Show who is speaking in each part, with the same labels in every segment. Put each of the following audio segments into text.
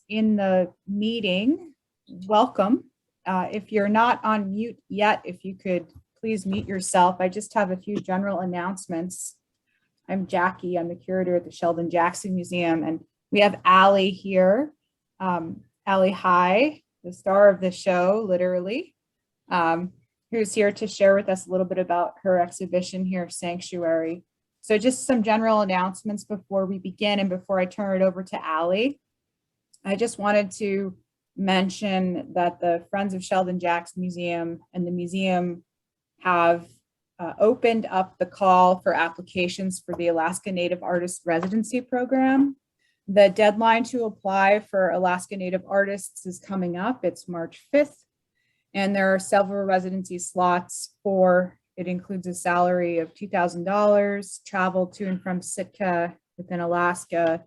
Speaker 1: in the meeting, welcome. If you're not on mute yet, if you could please mute yourself. I just have a few general announcements. I'm Jackie, I'm the curator at the Sheldon Jackson Museum, and we have Allie here, Allie High, the star of the show, literally, who's here to share with us a little bit about her exhibition here, Sanctuary. So just some general announcements before we begin and before I turn it over to Allie. I just wanted to mention that the Friends of Sheldon Jackson Museum and the museum have opened up the call for applications for the Alaska Native Artist Residency Program. The deadline to apply for Alaska Native Artists is coming up. It's March 5th, and there are several residency slots for, it includes a salary of $2,000, travel to and from Sitka within Alaska,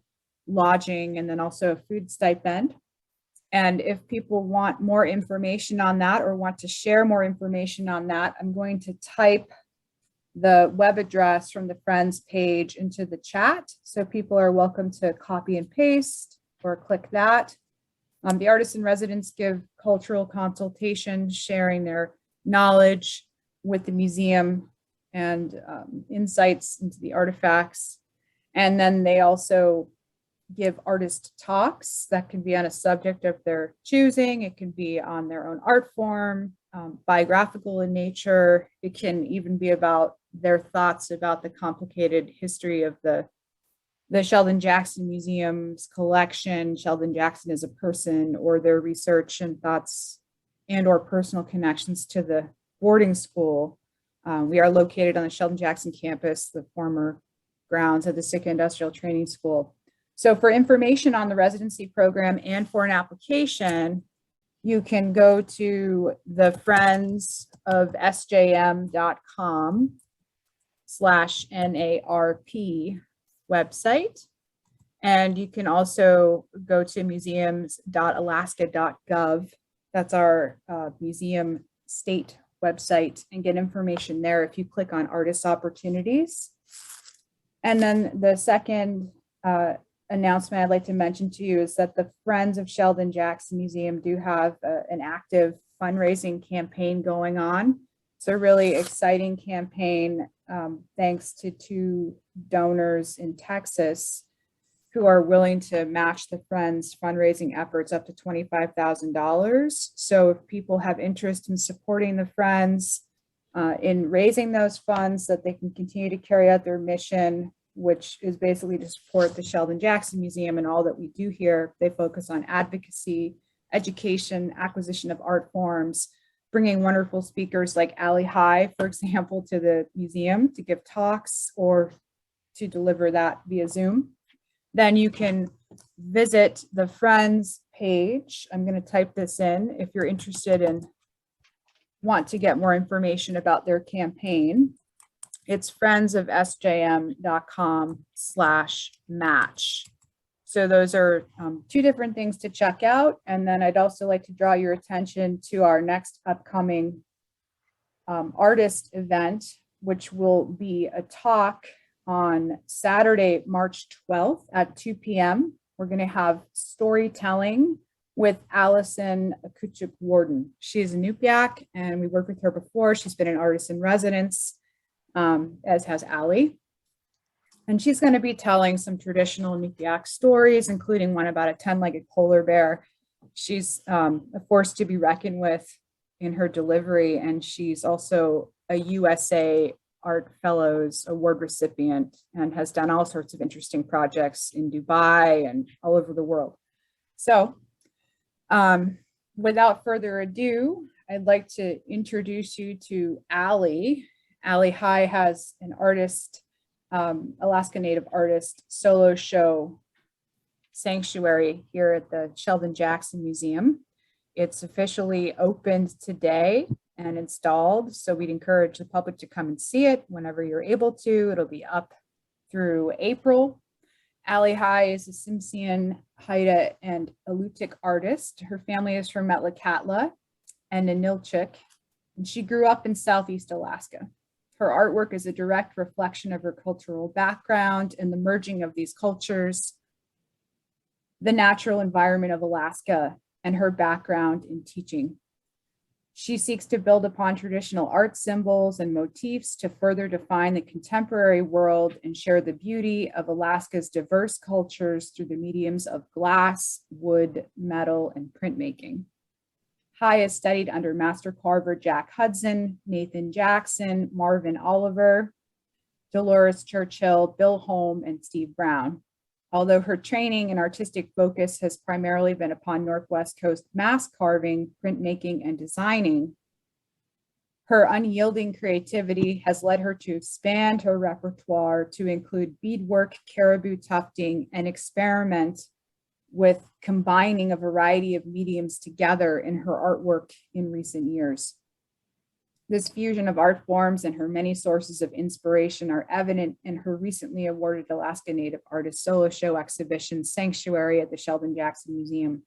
Speaker 1: lodging, and then also a food stipend. And if people want more information on that or want to share more information on that, I'm going to type the web address from the Friends page into the chat. So people are welcome to copy and paste or click that. The artists in residence give cultural consultation, sharing their knowledge with the museum and insights into the artifacts. And then they also give artist talks that can be on a subject of their choosing. It can be on their own art form, biographical in nature. It can even be about their thoughts about the complicated history of the Sheldon Jackson Museum's collection, Sheldon Jackson as a person, or their research and thoughts and or personal connections to the boarding school. We are located on the Sheldon Jackson campus, the former grounds of the Sitka Industrial Training School. So for information on the residency program and for an application, you can go to the friendsofsjm.com/NARP website. And you can also go to museums.alaska.gov. That's our museum state website, and get information there if you click on artist opportunities. And then the second announcement I'd like to mention to you is that the Friends of Sheldon Jackson Museum do have an active fundraising campaign going on. It's a really exciting campaign, thanks to two donors in Texas who are willing to match the Friends fundraising efforts up to $25,000. So if people have interest in supporting the Friends in raising those funds, that they can continue to carry out their mission, which is basically to support the Sheldon Jackson Museum and all that we do here. They focus on advocacy, education, acquisition of art forms, bringing wonderful speakers like Allie High, for example, to the museum to give talks or to deliver that via Zoom. Then you can visit the Friends page. I'm going to type this in if you're interested and want to get more information about their campaign. It's friendsofsjm.com/match. So those are two different things to check out. And then I'd also like to draw your attention to our next upcoming artist event, which will be a talk on Saturday, March 12th at 2 p.m. We're going to have storytelling with Allison Akuchuk Warden. She's a Nupiaq, and we worked with her before. She's been an artist in residence, as has Allie. And she's going to be telling some traditional Nupiaq stories, including one about a 10-legged polar bear. She's a force to be reckoned with in her delivery, and she's also a USA Art Fellows Award recipient and has done all sorts of interesting projects in Dubai and all over the world. So without further ado, I'd like to introduce you to Allie. Allie High has an artist, Alaska Native artist solo show, Sanctuary, here at the Sheldon Jackson Museum. It's officially opened today and installed, so we'd encourage the public to come and see it whenever you're able to. It'll be up through April. Allie High is a Tsimshian, Haida, and Alutiiq artist. Her family is from Metlakatla and Untitled, and she grew up in Southeast Alaska. Her artwork is a direct reflection of her cultural background and the merging of these cultures. the natural environment of Alaska, and her background in teaching. She seeks to build upon traditional art symbols and motifs to further define the contemporary world and share the beauty of Alaska's diverse cultures through the mediums of glass, wood, metal, and printmaking. High has studied under master carver Jack Hudson, Nathan Jackson, Marvin Oliver, Dolores Churchill, Bill Holm, and Steve Brown. Although her training and artistic focus has primarily been upon Northwest Coast mask carving, printmaking, and designing, her unyielding creativity has led her to expand her repertoire to include beadwork, caribou tufting, and experiment with combining a variety of mediums together in her artwork in recent years. This fusion of art forms and her many sources of inspiration are evident in her recently awarded Alaska Native Artist Solo Show exhibition, Sanctuary, at the Sheldon Jackson Museum.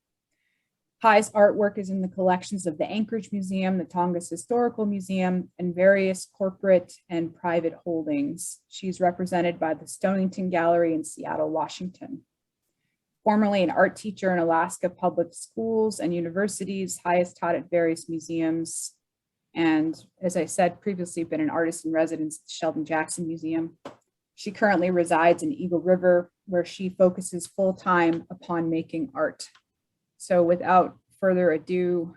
Speaker 1: High's artwork is in the collections of the Anchorage Museum, the Tongass Historical Museum, and various corporate and private holdings. She's represented by the Stonington Gallery in Seattle, Washington. Formerly an art teacher in Alaska public schools and universities, High has taught at various museums, and as I said previously, been an artist in residence at the Sheldon Jackson Museum. She currently resides in Eagle River, where she focuses full-time upon making art. So without further ado,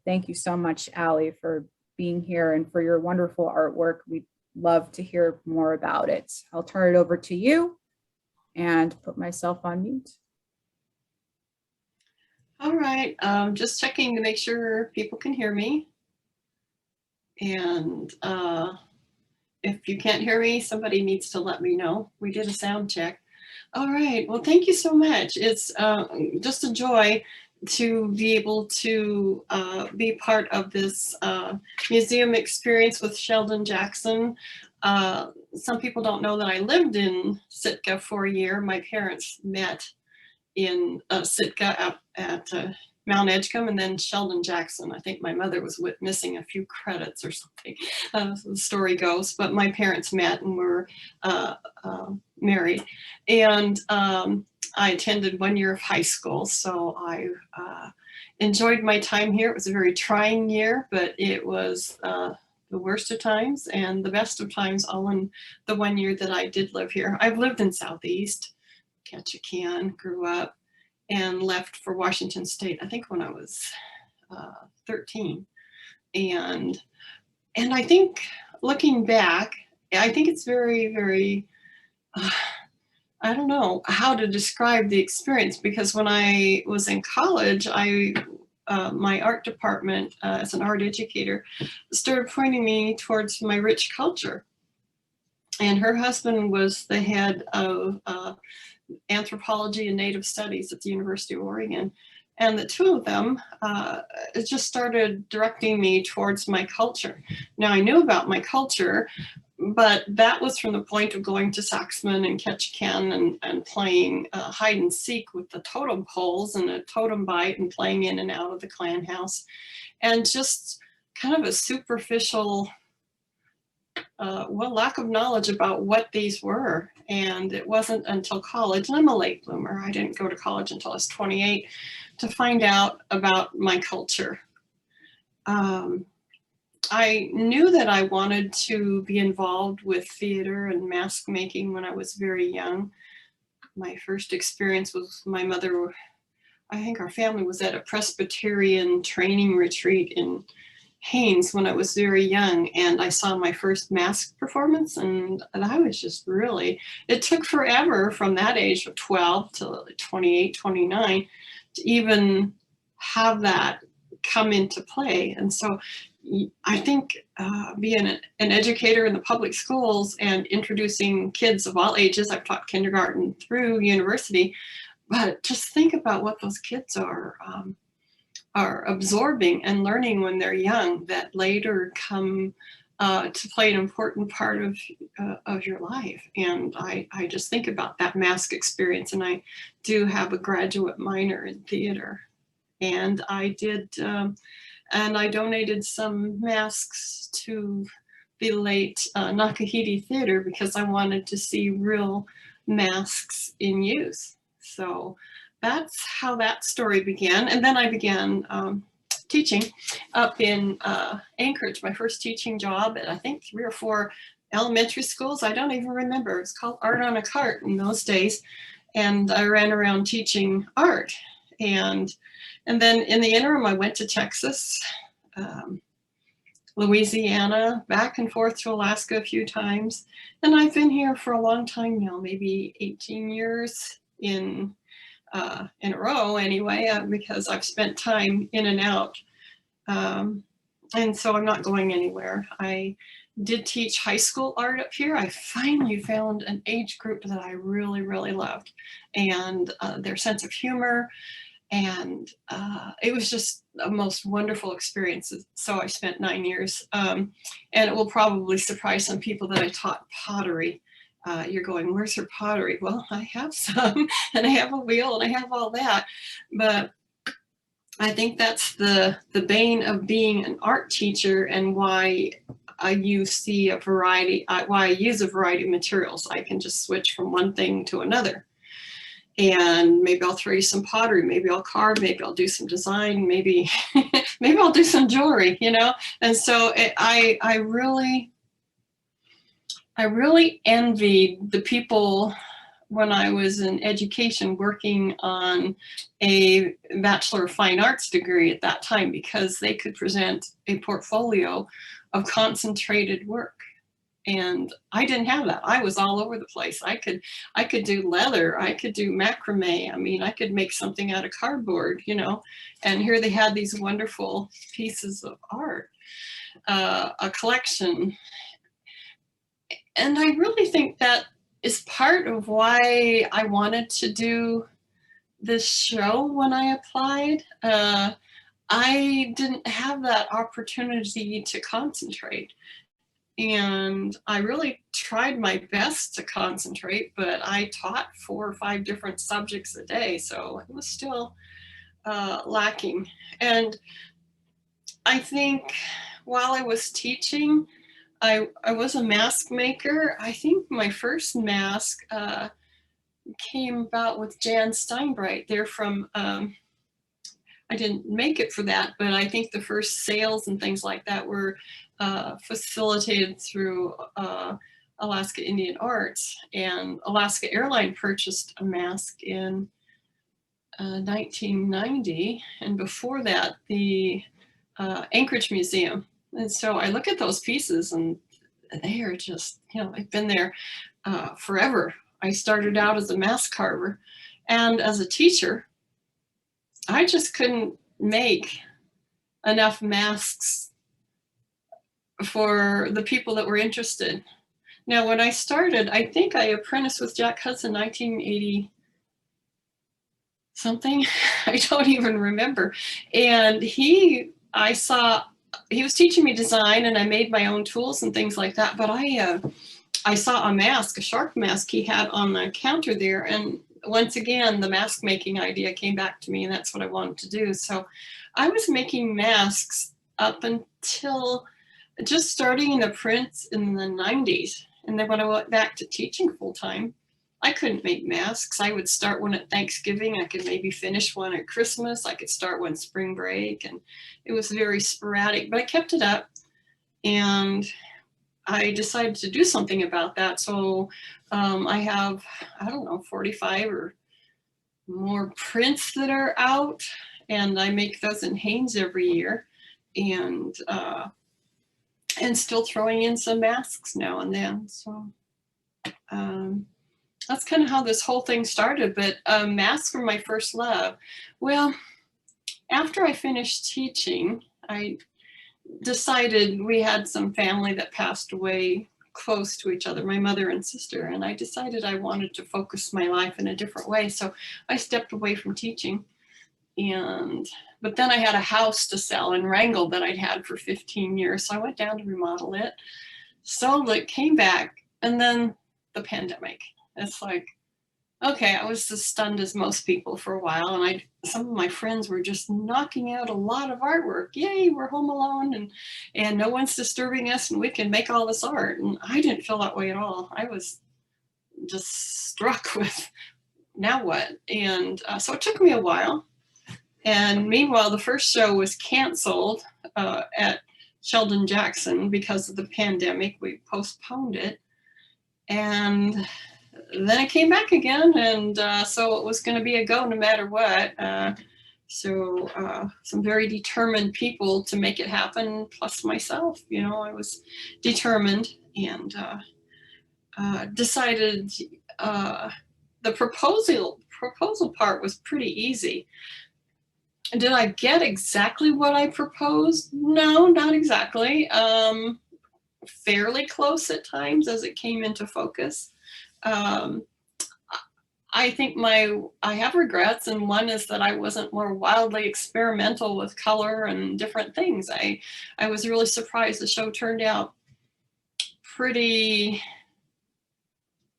Speaker 1: thank you so much, Allie, for being here and for your wonderful artwork. We'd love to hear more about it. I'll turn it over to you and put myself on mute.
Speaker 2: All right, just checking to make sure people can hear me. And if you can't hear me, somebody needs to let me know. We did a sound check. All right, well, thank you so much. It's just a joy to be able to be part of this museum experience with Sheldon Jackson. Some people don't know that I lived in Sitka for a year. My parents met in Sitka at Mount Edgecombe, and then Sheldon Jackson. I think my mother was missing a few credits or something, the story goes, but my parents met and were married. And I attended 1 year of high school, so I enjoyed my time here. It was a very trying year, but it was the worst of times and the best of times all in the 1 year that I did live here. I've lived in Southeast Ketchikan, grew up, and left for Washington State, I think when I was 13. And I think looking back, I think it's very, very, I don't know how to describe the experience, because when I was in college, my art department as an art educator started pointing me towards my rich culture. And her husband was the head of anthropology and native studies at the University of Oregon. And the two of them just started directing me towards my culture. Now, I knew about my culture, but that was from the point of going to Saxman and Ketchikan and playing hide and seek with the totem poles and a totem bite and playing in and out of the clan house. And just kind of a superficial lack of knowledge about what these were. And it wasn't until college, and I'm a late bloomer, I didn't go to college until I was 28, to find out about my culture. I knew that I wanted to be involved with theater and mask making when I was very young. My first experience was my mother, I think our family was at a Presbyterian training retreat in Haines when I was very young, and I saw my first mask performance, and I was just really, it took forever from that age of 12 to 28, 29 to even have that come into play. And so I think being an educator in the public schools and introducing kids of all ages, I've taught kindergarten through university, but just think about what those kids are absorbing and learning when they're young, that later come to play an important part of your life. And I just think about that mask experience, and I do have a graduate minor in theater. And I did, and I donated some masks to the late Nakahiti Theater because I wanted to see real masks in use. So that's how that story began. And then I began teaching up in Anchorage, my first teaching job at I think 3 or 4 elementary schools. I don't even remember. It was called Art on a Cart in those days. And I ran around teaching art. And then in the interim, I went to Texas, Louisiana, back and forth to Alaska a few times. And I've been here for a long time now, maybe 18 years in a row anyway, because I've spent time in and out. And so I'm not going anywhere. I did teach high school art up here. I finally found an age group that I really, really loved, and their sense of humor. And it was just a most wonderful experience. So I spent 9 years. And it will probably surprise some people that I taught pottery. You're going, where's her pottery? Well, I have some, and I have a wheel, and I have all that. But I think that's the bane of being an art teacher, and why I use a variety of materials. I can just switch from one thing to another. And maybe I'll throw you some pottery, maybe I'll carve, maybe I'll do some design, maybe maybe I'll do some jewelry, you know. And so I really envied the people when I was in education working on a Bachelor of Fine Arts degree at that time, because they could present a portfolio of concentrated work. And I didn't have that. I was all over the place. I could do leather, I could do macrame. I mean, I could make something out of cardboard, you know. And here they had these wonderful pieces of art, a collection. And I really think that is part of why I wanted to do this show when I applied. I didn't have that opportunity to concentrate. And I really tried my best to concentrate, but I taught 4 or 5 different subjects a day, so it was still lacking. And I think while I was teaching, I was a mask maker. I think my first mask came about with Jan Steinbright. They're from, I didn't make it for that, but I think the first sales and things like that were facilitated through Alaska Indian Arts. And Alaska Airline purchased a mask in 1990. And before that, the Anchorage Museum. And so I look at those pieces and they are just, you know, I've been there forever. I started out as a mask carver, and as a teacher, I just couldn't make enough masks for the people that were interested. Now, when I started, I think I apprenticed with Jack Hudson 1980 something. I don't even remember. And I saw he was teaching me design, and I made my own tools and things like that. But I saw a mask, a shark mask he had on the counter there. And once again, the mask making idea came back to me, and that's what I wanted to do. So I was making masks up until just starting in the prints in the 90s. And then when I went back to teaching full time, I couldn't make masks. I would start one at Thanksgiving. I could maybe finish one at Christmas. I could start one spring break, and it was very sporadic, but I kept it up, and I decided to do something about that. So I have, I don't know, 45 or more prints that are out, and I make those in Hanes every year, and still throwing in some masks now and then. So that's kind of how this whole thing started. But masks were my first love. Well, after I finished teaching, I decided, we had some family that passed away close to each other, my mother and sister, and I decided I wanted to focus my life in a different way. So I stepped away from teaching. But then I had a house to sell in Wrangell that I'd had for 15 years. So I went down to remodel it, sold it, came back, and then the pandemic. It's like, okay, I was as stunned as most people for a while, and some of my friends were just knocking out a lot of artwork. Yay, we're home alone, and no one's disturbing us, and we can make all this art. And I didn't feel that way at all. I was just struck with now what? And so it took me a while. And meanwhile, the first show was canceled at Sheldon Jackson because of the pandemic. We postponed it. And then it came back again. And so it was going to be a go no matter what. So some very determined people to make it happen, plus myself. You know, I was determined and decided the proposal part was pretty easy. Did I get exactly what I proposed? No, not exactly. Fairly close at times as it came into focus. I think I have regrets, and one is that I wasn't more wildly experimental with color and different things. I was really surprised the show turned out pretty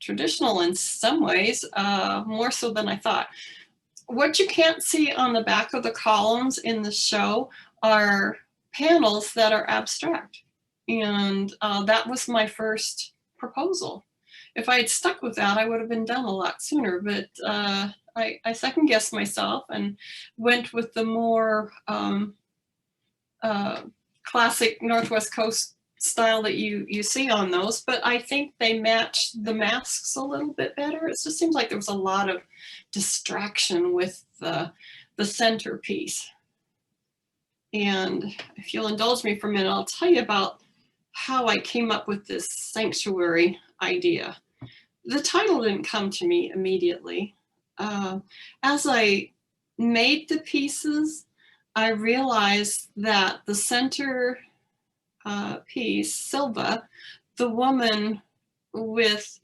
Speaker 2: traditional in some ways, more so than I thought. What you can't see on the back of the columns in the show are panels that are abstract. And that was my first proposal. If I had stuck with that, I would have been done a lot sooner, but I second guessed myself and went with the more classic Northwest Coast style that you see on those, but I think they match the masks a little bit better. It just seems like there was a lot of distraction with the centerpiece. And if you'll indulge me for a minute, I'll tell you about how I came up with this sanctuary idea. The title didn't come to me immediately. As I made the pieces, I realized that the center piece, Silva, the woman with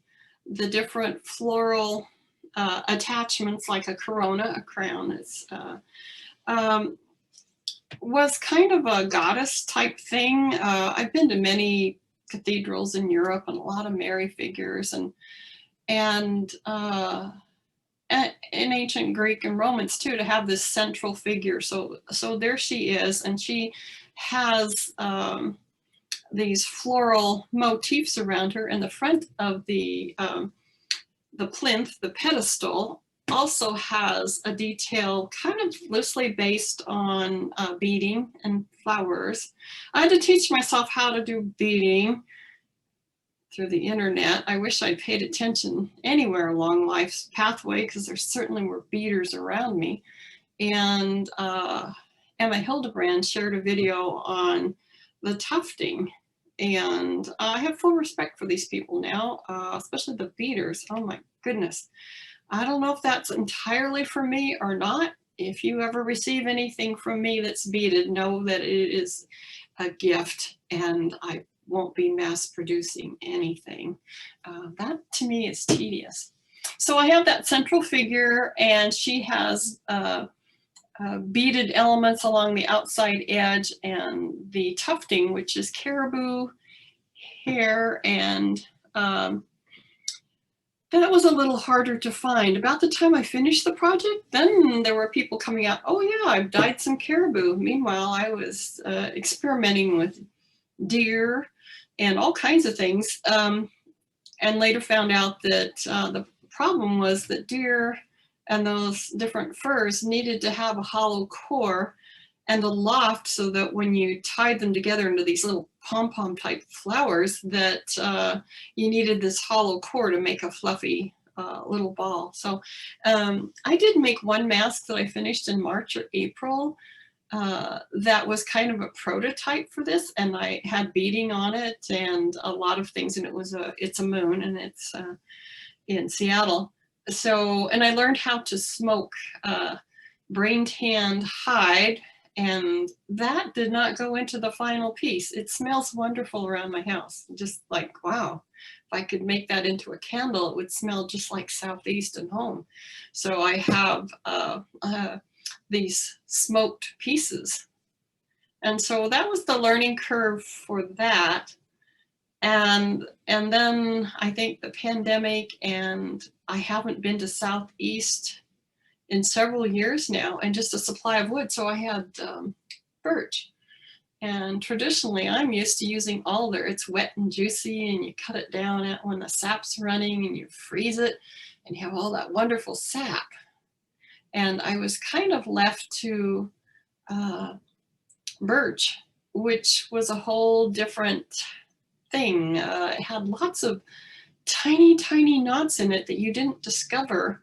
Speaker 2: the different floral attachments like a corona, a crown, it's, was kind of a goddess type thing. I've been to many cathedrals in Europe and a lot of Mary figures and in ancient Greek and Romans too, to have this central figure. So there she is, and she has these floral motifs around her, and the front of the plinth, the pedestal, also has a detail kind of loosely based on beading and flowers. I had to teach myself how to do beading through the internet. I wish I'd paid attention anywhere along life's pathway, because there certainly were beaders around me. And Emma Hildebrand shared a video on the tufting. And I have full respect for these people now, especially the beaders. Oh my goodness. I don't know if that's entirely for me or not. If you ever receive anything from me that's beaded, know that it is a gift, and I won't be mass producing anything. That to me is tedious. So I have that central figure, and she has beaded elements along the outside edge, and the tufting, which is caribou hair, and that was a little harder to find. About the time I finished the project, then there were people coming out, oh yeah, I've dyed some caribou. Meanwhile, I was experimenting with deer and all kinds of things, and later found out that the problem was that deer and those different furs needed to have a hollow core and a loft, so that when you tied them together into these little pom-pom type flowers, that you needed this hollow core to make a fluffy little ball. So I did make one mask that I finished in March or April that was kind of a prototype for this, and I had beading on it and a lot of things, and it's a moon, and it's in Seattle. So, and I learned how to smoke brain tanned hide, and that did not go into the final piece. It smells wonderful around my house. Just like, wow, if I could make that into a candle, it would smell just like Southeast and home. So I have these smoked pieces. And so that was the learning curve for that. And then I think the pandemic, and I haven't been to Southeast in several years now, and just a supply of wood. So I had birch. And traditionally, I'm used to using alder. It's wet and juicy, and you cut it down when the sap's running, and you freeze it. and you have all that wonderful sap. And I was kind of left to birch, which was a whole different thing. It had lots of tiny, tiny knots in it that you didn't discover.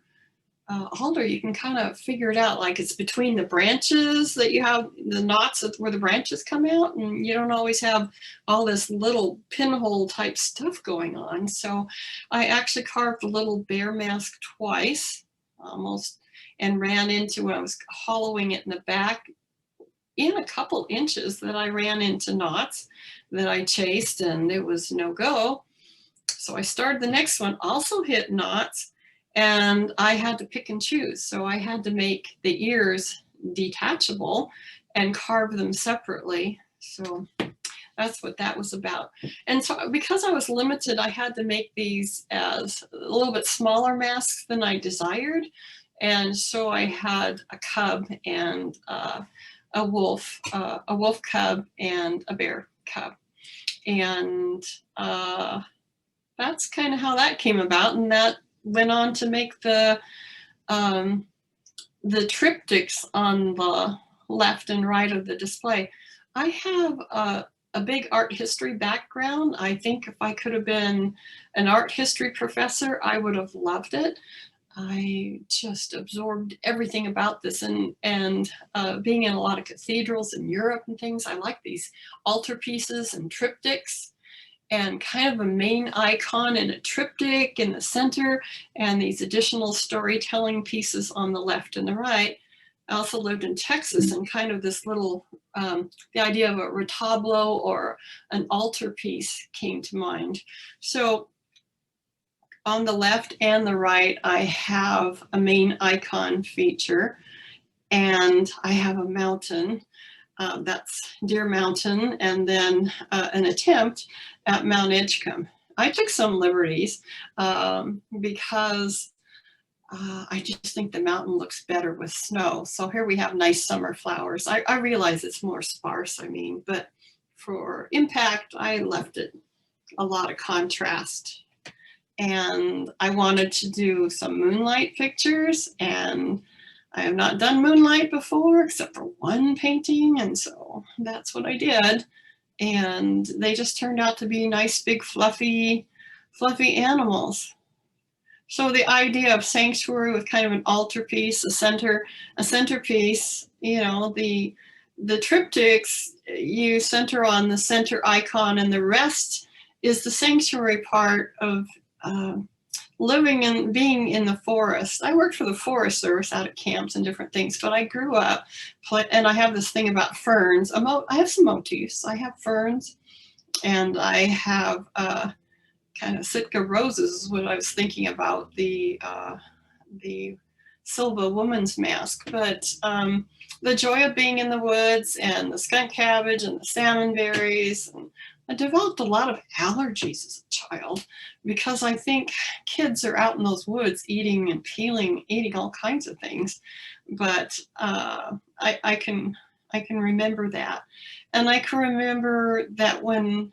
Speaker 2: Alder, you can kind of figure it out, like it's between the branches that you have the knots where the branches come out, and you don't always have all this little pinhole type stuff going on. So I actually carved a little bear mask twice, almost, and ran into, when I was hollowing it in the back, in a couple inches, that I ran into knots that I chased, and it was no go. So I started the next one, also hit knots, and I had to pick and choose. So I had to make the ears detachable and carve them separately. So that's what that was about. And so because I was limited, I had to make these as a little bit smaller masks than I desired. And so I had a cub and a wolf cub and a bear cub. And that's kind of how that came about. And that went on to make the triptychs on the left and right of the display. I have a big art history background. I think if I could have been an art history professor, I would have loved it. I just absorbed everything about this, and being in a lot of cathedrals in Europe and things, I like these altarpieces and triptychs, and kind of a main icon and a triptych in the center, and these additional storytelling pieces on the left and the right. I also lived in Texas, and kind of this little, the idea of a retablo or an altarpiece came to mind. So on the left and the right, I have a main icon feature, and I have a mountain. That's Deer Mountain, and then an attempt at Mount Edgecombe. I took some liberties because I just think the mountain looks better with snow. So here we have nice summer flowers. I realize it's more sparse, but for impact, I left it a lot of contrast. And I wanted to do some moonlight pictures, and I have not done moonlight before except for one painting, and so that's what I did. And they just turned out to be nice, big, fluffy animals. So the idea of sanctuary with kind of an altarpiece, a centerpiece, the triptychs, you center on the center icon, and the rest is the sanctuary part of living and being in the forest. I worked for the Forest Service out at camps and different things, but I grew up, and I have this thing about ferns. I have some motifs. I have ferns, and I have kind of Sitka roses is what I was thinking about, the Silva woman's mask. But the joy of being in the woods, and the skunk cabbage and the salmon berries, and I developed a lot of allergies as a child because I think kids are out in those woods eating and peeling, eating all kinds of things. But I can remember that. And I can remember that when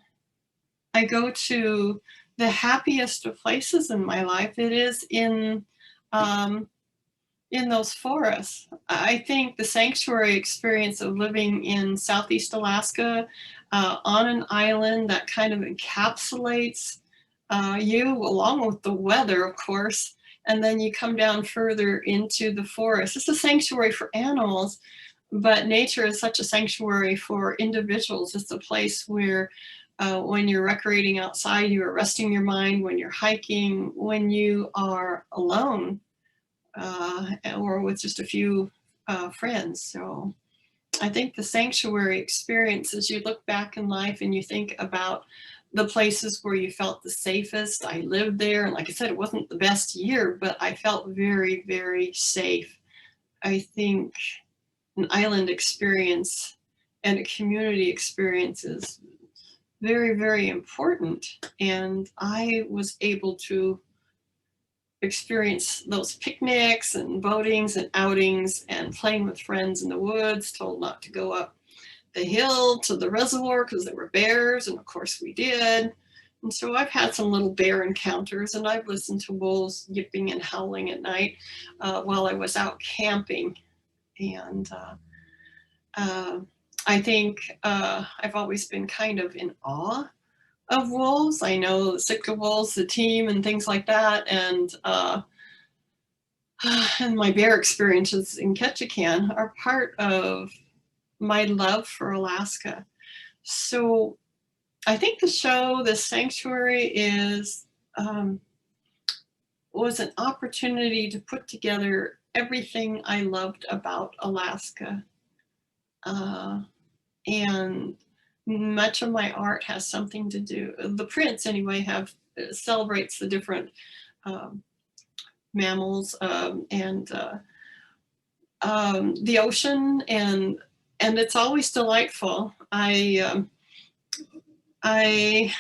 Speaker 2: I go to the happiest of places in my life, it is in those forests. I think the sanctuary experience of living in Southeast Alaska on an island that kind of encapsulates you, along with the weather, of course, and then you come down further into the forest. It's a sanctuary for animals, but nature is such a sanctuary for individuals. It's a place where when you're recreating outside, you are resting your mind, when you're hiking, when you are alone, or with just a few friends. So I think the sanctuary experience, as you look back in life and you think about the places where you felt the safest. I lived there, and like I said, it wasn't the best year, but I felt very, very safe. I think an island experience and a community experience is very, very important. And I was able to experience those picnics and boatings and outings and playing with friends in the woods, told not to go up the hill to the reservoir because there were bears, and of course we did. And so I've had some little bear encounters, and I've listened to wolves yipping and howling at night while I was out camping. And I think I've always been kind of in awe of wolves. I know Sitka wolves, the team, and things like that. And my bear experiences in Ketchikan are part of my love for Alaska. So I think the show, The Sanctuary, was an opportunity to put together everything I loved about Alaska. And much of my art has something to do, the prints anyway, celebrates the different mammals and the ocean, and it's always delightful. I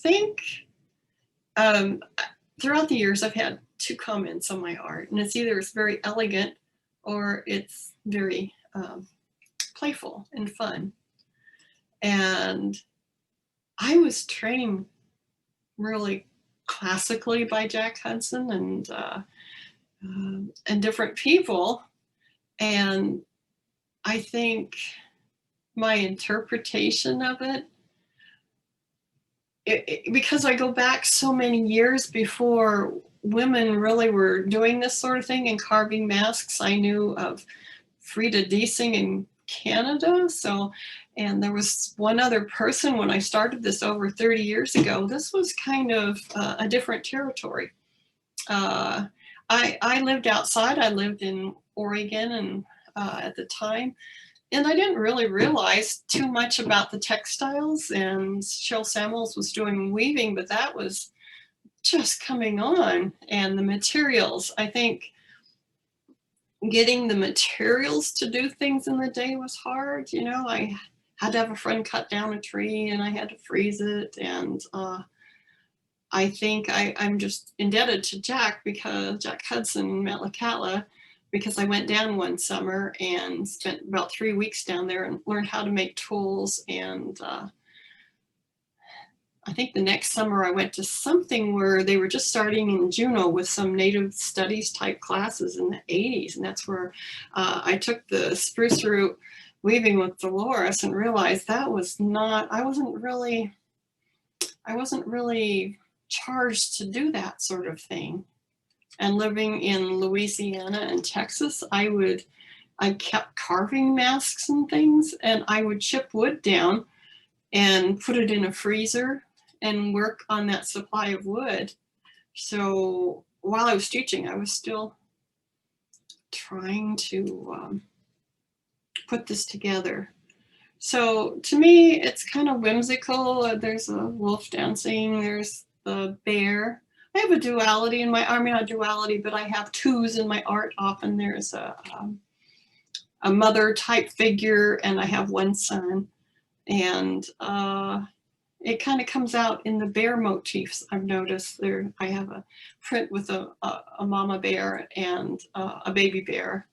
Speaker 2: think throughout the years I've had two comments on my art, and it's either it's very elegant or it's very playful and fun. And I was trained really classically by Jack Hudson and different people. And I think my interpretation of it, because I go back so many years before women really were doing this sort of thing and carving masks, I knew of Frida Diesing in Canada. And there was one other person when I started this over 30 years ago. This was kind of a different territory. I lived outside. I lived in Oregon and at the time, and I didn't really realize too much about the textiles, and Shel Samuels was doing weaving, but that was just coming on. And the materials, I think getting the materials to do things in the day was hard. You know, I had to have a friend cut down a tree and I had to freeze it. And I think I'm just indebted to Jack Hudson in Metlakatla, because I went down one summer and spent about 3 weeks down there and learned how to make tools. And I think the next summer I went to something where they were just starting in Juneau with some Native Studies type classes in the 80s. And that's where I took the spruce root weaving with Dolores and realized that was not, I wasn't really charged to do that sort of thing. And living in Louisiana and Texas, I kept carving masks and things, and I would chip wood down and put it in a freezer and work on that supply of wood. So while I was teaching, I was still trying to put this together. So to me, it's kind of whimsical. There's a wolf dancing, there's the bear. I have a duality in my, I mean, not duality, but I have twos in my art. Often there's a mother type figure, and I have one son. And it kind of comes out in the bear motifs. I've noticed there, I have a print with a mama bear and a baby bear.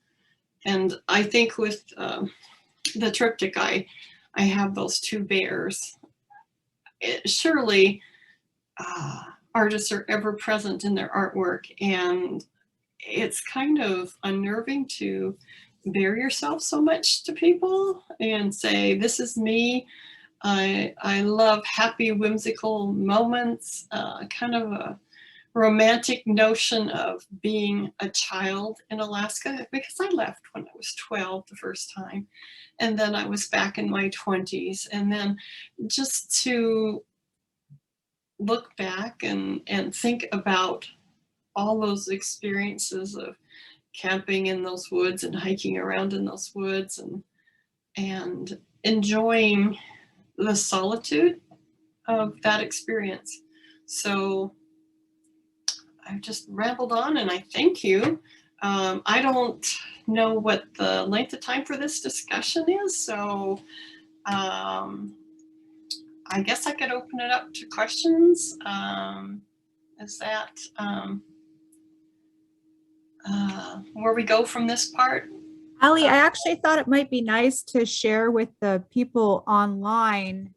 Speaker 2: And I think with the triptych, I have those two bears. Surely artists are ever present in their artwork, and it's kind of unnerving to bare yourself so much to people and say, this is me. I love happy, whimsical moments, kind of a romantic notion of being a child in Alaska, because I left when I was 12 the first time, and then I was back in my 20s, and then just to look back and think about all those experiences of camping in those woods and hiking around in those woods and enjoying the solitude of that experience. So I've just rambled on, and I thank you. I don't know what the length of time for this discussion is, so I guess I could open it up to questions. Is that where we go from this part?
Speaker 1: Allie, I actually thought it might be nice to share with the people online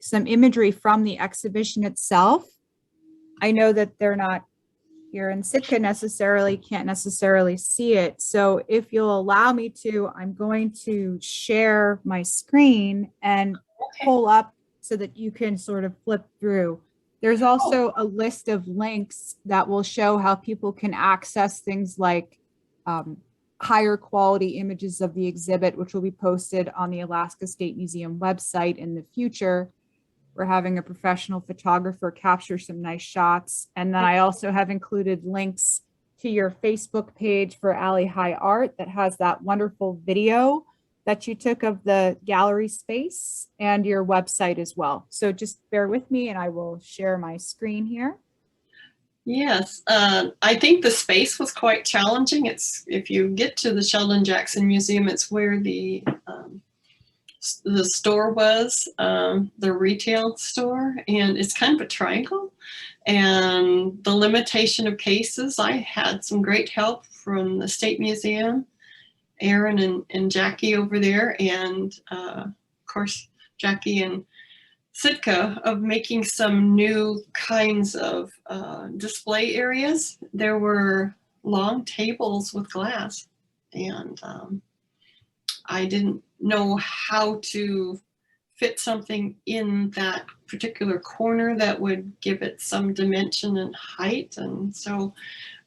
Speaker 1: some imagery from the exhibition itself. I know that they're not here in Sitka necessarily, can't necessarily see it. So if you'll allow me to, I'm going to share my screen and pull up so that you can sort of flip through. There's also a list of links that will show how people can access things like higher quality images of the exhibit, which will be posted on the Alaska State Museum website in the future. We're having a professional photographer capture some nice shots. And then I also have included links to your Facebook page for Allie High Art that has that wonderful video that you took of the gallery space, and your website as well. So just bear with me and I will share my screen here.
Speaker 2: Yes, I think the space was quite challenging. It's, if you get to the Sheldon Jackson Museum, it's where the store was, the retail store, and it's kind of a triangle. And the limitation of cases, I had some great help from the State Museum, Aaron and Jackie over there, and of course Jackie and Sitka, of making some new kinds of display areas. There were long tables with glass, and I didn't know how to fit something in that particular corner that would give it some dimension and height. And so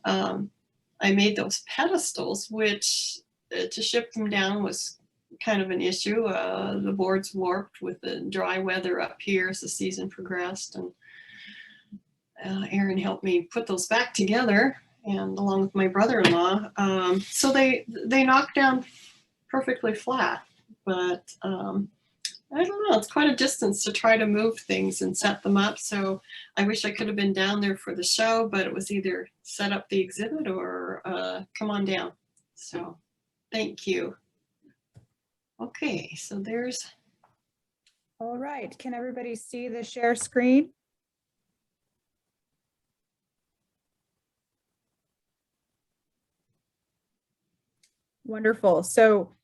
Speaker 2: I made those pedestals, which to ship them down was kind of an issue. The boards warped with the dry weather up here as the season progressed, and Aaron helped me put those back together, and along with my brother-in-law. So they knocked down perfectly flat, but I don't know, it's quite a distance to try to move things and set them up. So I wish I could have been down there for the show, but it was either set up the exhibit or come on down. So thank you. Okay, so there's.
Speaker 1: All right, can everybody see the share screen? Wonderful. So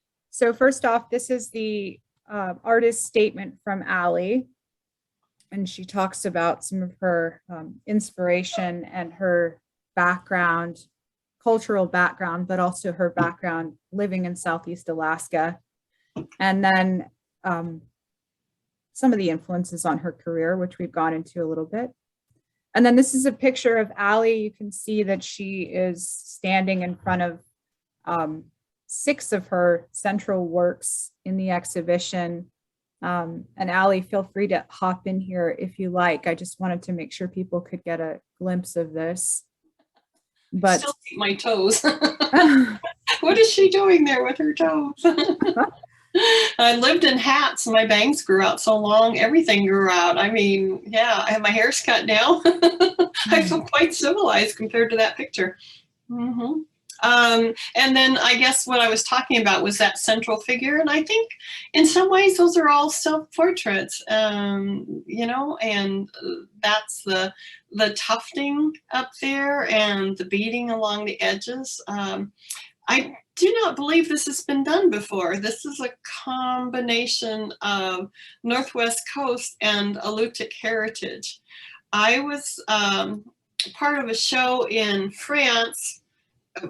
Speaker 1: first off, this is the artist statement from Allie, and she talks about some of her inspiration and her background, cultural background, but also her background living in Southeast Alaska. And then some of the influences on her career, which we've gone into a little bit. And then this is a picture of Allie. You can see that she is standing in front of 6 of her central works in the exhibition. And Allie, feel free to hop in here if you like. I just wanted to make sure people could get a glimpse of this. But
Speaker 2: still see my toes. What is she doing there with her toes? I lived in hats and my bangs grew out so long, everything grew out. I mean, yeah, I have my hair's cut now. I feel quite civilized compared to that picture. Mm-hmm. And then I guess what I was talking about was that central figure. And I think in some ways those are all self-portraits, you know, and that's the tufting up there and the beading along the edges. I do not believe this has been done before. This is a combination of Northwest Coast and Alutiiq heritage. I was part of a show in France,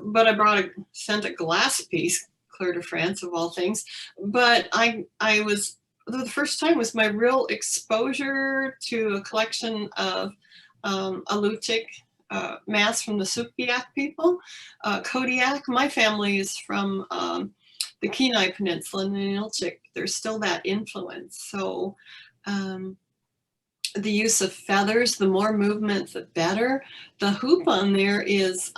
Speaker 2: but I sent a glass piece clear to France, of all things. But I was, the first time was my real exposure to a collection of Alutiiq masks from the Sugpiaq people. Kodiak, my family is from the Kenai Peninsula and in Ilchik. There's still that influence. So the use of feathers, the more movement, the better. The hoop on there is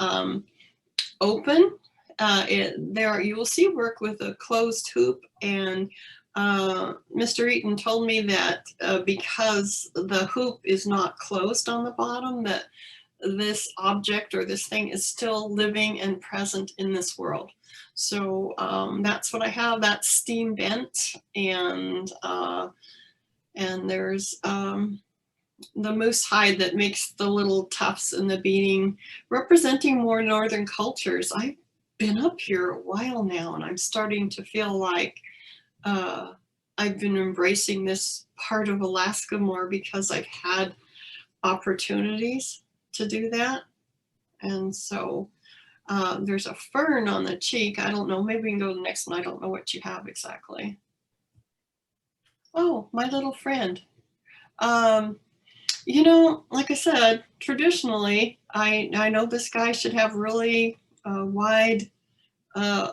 Speaker 2: open. You will see work with a closed hoop, and Mr. Eaton told me that because the hoop is not closed on the bottom, that this object or this thing is still living and present in this world. So that's what I have. That's steam bent, and there's the moose hide that makes the little tufts and the beading, representing more northern cultures. I've been up here a while now, and I'm starting to feel like I've been embracing this part of Alaska more because I've had opportunities to do that. And so there's a fern on the cheek. I don't know, maybe we can go to the next one. I don't know what you have exactly. Oh, my little friend. You know, like I said, traditionally, I know this guy should have really wide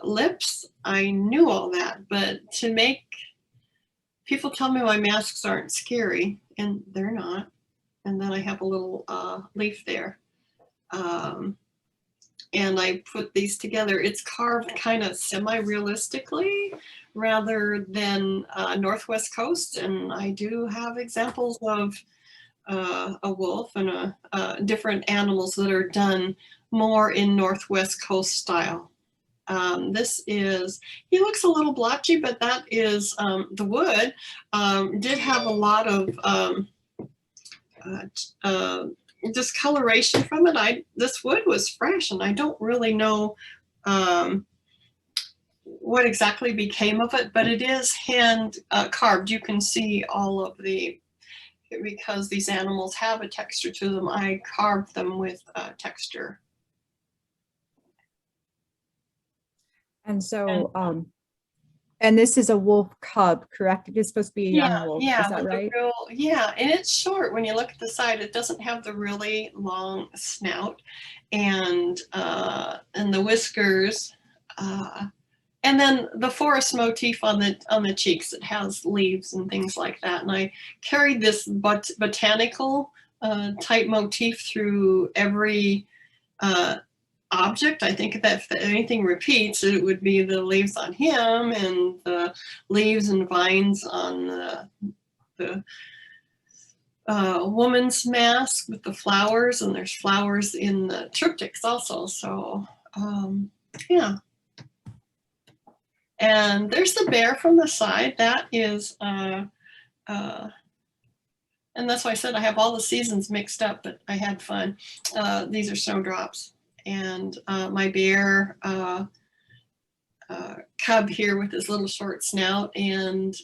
Speaker 2: lips. I knew all that, but to make people tell me my masks aren't scary, and they're not. And then I have a little leaf there. And I put these together. It's carved kind of semi-realistically rather than Northwest Coast. And I do have examples of a wolf and different animals that are done more in Northwest Coast style. This is, he looks a little blotchy, but that is the wood did have a lot of discoloration from it. This wood was fresh, and I don't really know what exactly became of it, but it is hand carved. You can see all of the, because these animals have a texture to them, I carved them with texture.
Speaker 1: And so, and this is a wolf cub, correct? It is supposed to be a young wolf, is that right?
Speaker 2: Yeah, and it's short. When you look at the side, it doesn't have the really long snout, and the whiskers, and then the forest motif on the cheeks. It has leaves and things like that. And I carried this botanical type motif through every object. I think that if anything repeats, it would be the leaves on him and the leaves and vines on the woman's mask with the flowers, and there's flowers in the triptychs also. So yeah. And there's the bear from the side. That is, and that's why I said I have all the seasons mixed up, but I had fun. These are snowdrops. And my bear cub here with his little short snout and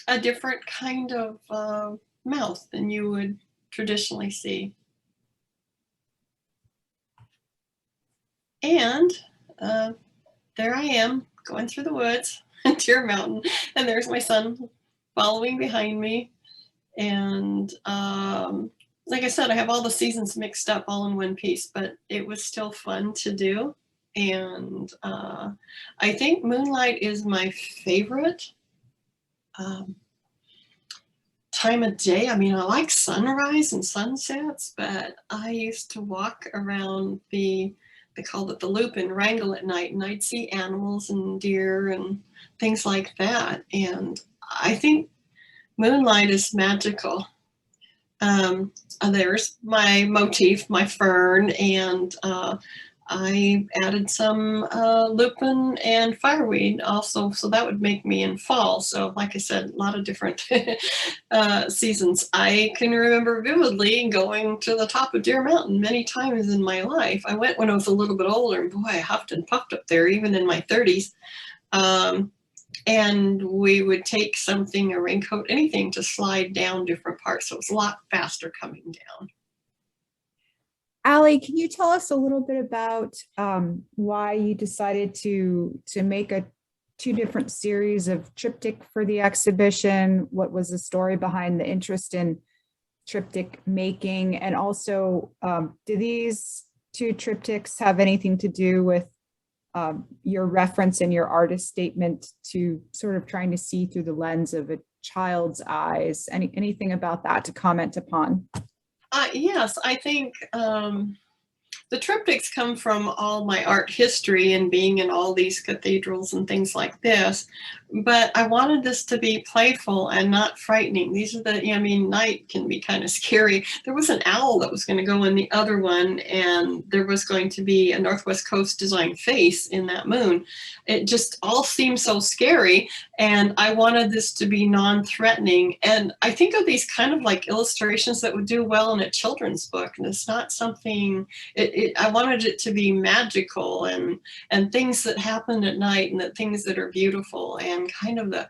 Speaker 2: a different kind of mouth than you would traditionally see. And there I am going through the woods, Deer Mountain, and there's my son following behind me. And like I said, I have all the seasons mixed up all in one piece, but it was still fun to do. And I think moonlight is my favorite time of day. I mean, I like sunrise and sunsets, but I used to walk around they called it the loop in Wrangell at night, and I'd see animals and deer and things like that. And I think moonlight is magical. There's my motif, my fern, and I added some lupin and fireweed also, so that would make me in fall. So like I said, a lot of different seasons. I can remember vividly going to the top of Deer Mountain many times in my life. I went when I was a little bit older, and boy, I huffed and puffed up there, even in my 30s. And we would take something, a raincoat, anything to slide down different parts. So it was a lot faster coming down.
Speaker 1: Allie, can you tell us a little bit about why you decided to make two different series of triptych for the exhibition? What was the story behind the interest in triptych making? And also, do these two triptychs have anything to do with your reference in your artist statement to sort of trying to see through the lens of a child's eyes? Anything about that to comment upon?
Speaker 2: Yes, I think the triptychs come from all my art history and being in all these cathedrals and things like this. But I wanted this to be playful and not frightening. These are I mean, night can be kind of scary. There was an owl that was going to go in the other one, and there was going to be a Northwest Coast design face in that moon. It just all seemed so scary, and I wanted this to be non-threatening. And I think of these kind of like illustrations that would do well in a children's book, and it's not something, it I wanted it to be magical and things that happen at night and the things that are beautiful and kind of the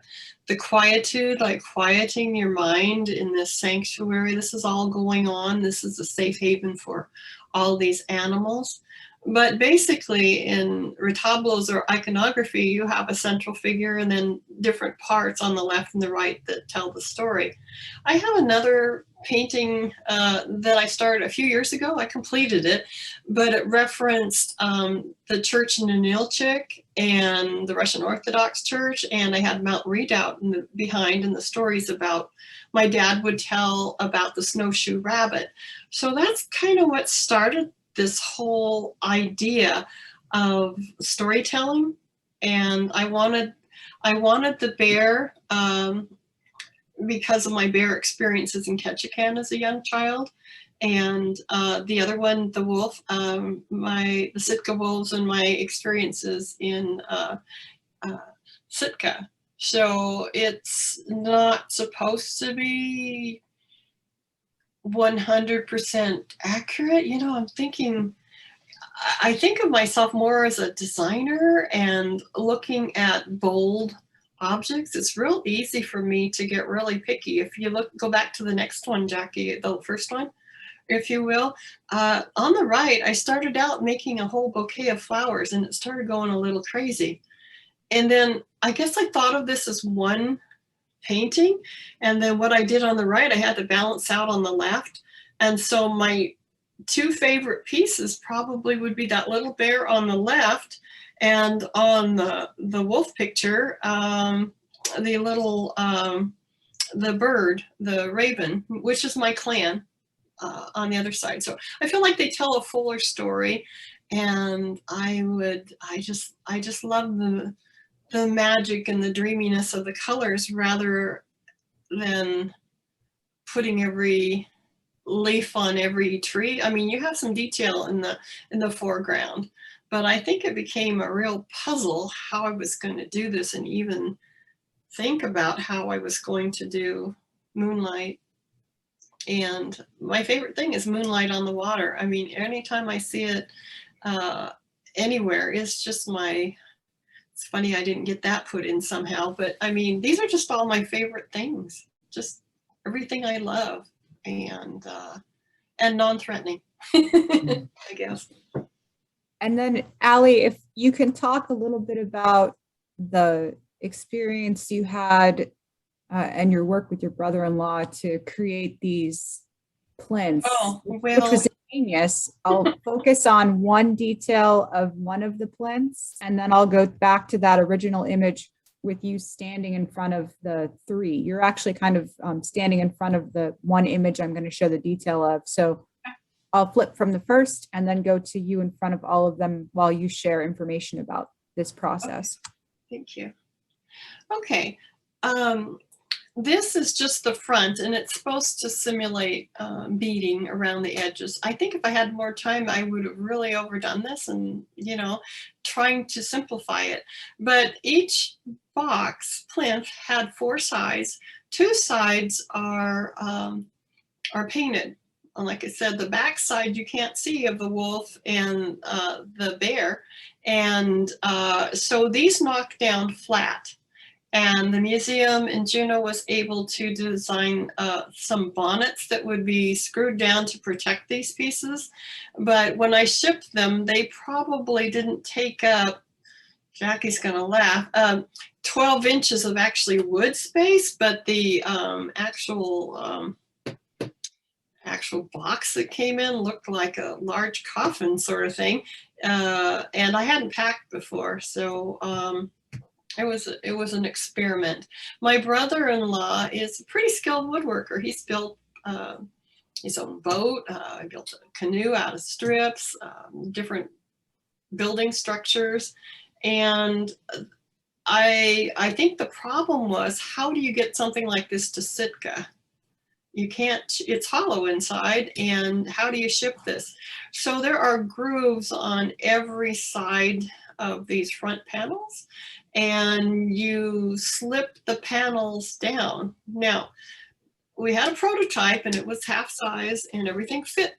Speaker 2: quietude, like quieting your mind in this sanctuary. This is all going on. This is a safe haven for all these animals. But basically in retablos or iconography, you have a central figure and then different parts on the left and the right that tell the story. I have another painting that I started a few years ago. I completed it, but it referenced the church in Untitled and the Russian Orthodox Church, and I had Mount Redoubt behind, and the stories about my dad would tell about the snowshoe rabbit. So that's kind of what started this whole idea of storytelling. And I wanted the bear because of my bear experiences in Ketchikan as a young child. And the other one, the wolf, the Sitka wolves and my experiences in Sitka. So it's not supposed to be 100% accurate. You know, I think of myself more as a designer, and looking at bold objects, it's real easy for me to get really picky. If you go back to the next one, Jackie, the first one, if you will, on the right, I started out making a whole bouquet of flowers and it started going a little crazy. And then I guess I thought of this as one painting, and then what I did on the right I had to balance out on the left. And so my two favorite pieces probably would be that little bear on the left, and on the wolf picture the little the bird, the raven, which is my clan, on the other side. So I feel like they tell a fuller story, and I just love the magic and the dreaminess of the colors rather than putting every leaf on every tree. I mean, you have some detail in the foreground, but I think it became a real puzzle how I was going to do this, and even think about how I was going to do moonlight. And my favorite thing is moonlight on the water. I mean, anytime I see it anywhere, it's just it's funny I didn't get that put in somehow, but I mean, these are just all my favorite things, just everything I love, and non-threatening, I guess.
Speaker 1: And then Allie, if you can talk a little bit about the experience you had and your work with your brother-in-law to create these plinths, which was ingenious. I'll focus on one detail of one of the plinths, and then I'll go back to that original image with you standing in front of the three. You're actually kind of standing in front of the one image I'm going to show the detail of. So I'll flip from the first and then go to you in front of all of them while you share information about this process.
Speaker 2: Okay. Thank you. Okay. This is just the front, and it's supposed to simulate beading around the edges. I think if I had more time, I would have really overdone this and, you know, trying to simplify it. But each box plinth had 4 sides. 2 sides are painted. Like I said, the back side you can't see of the wolf and the bear. And so these knocked down flat. And the museum in Juneau was able to design some bonnets that would be screwed down to protect these pieces. But when I shipped them, they probably didn't take up, Jackie's gonna laugh, 12 inches of actually wood space, but the actual box that came in looked like a large coffin sort of thing. And I hadn't packed before, so it was an experiment. My brother-in-law is a pretty skilled woodworker. He's built his own boat. He built a canoe out of strips, different building structures. And I think the problem was, how do you get something like this to Sitka? You can't, it's hollow inside, and how do you ship this? So there are grooves on every side of these front panels, and you slip the panels down. Now, we had a prototype and it was half size and everything fit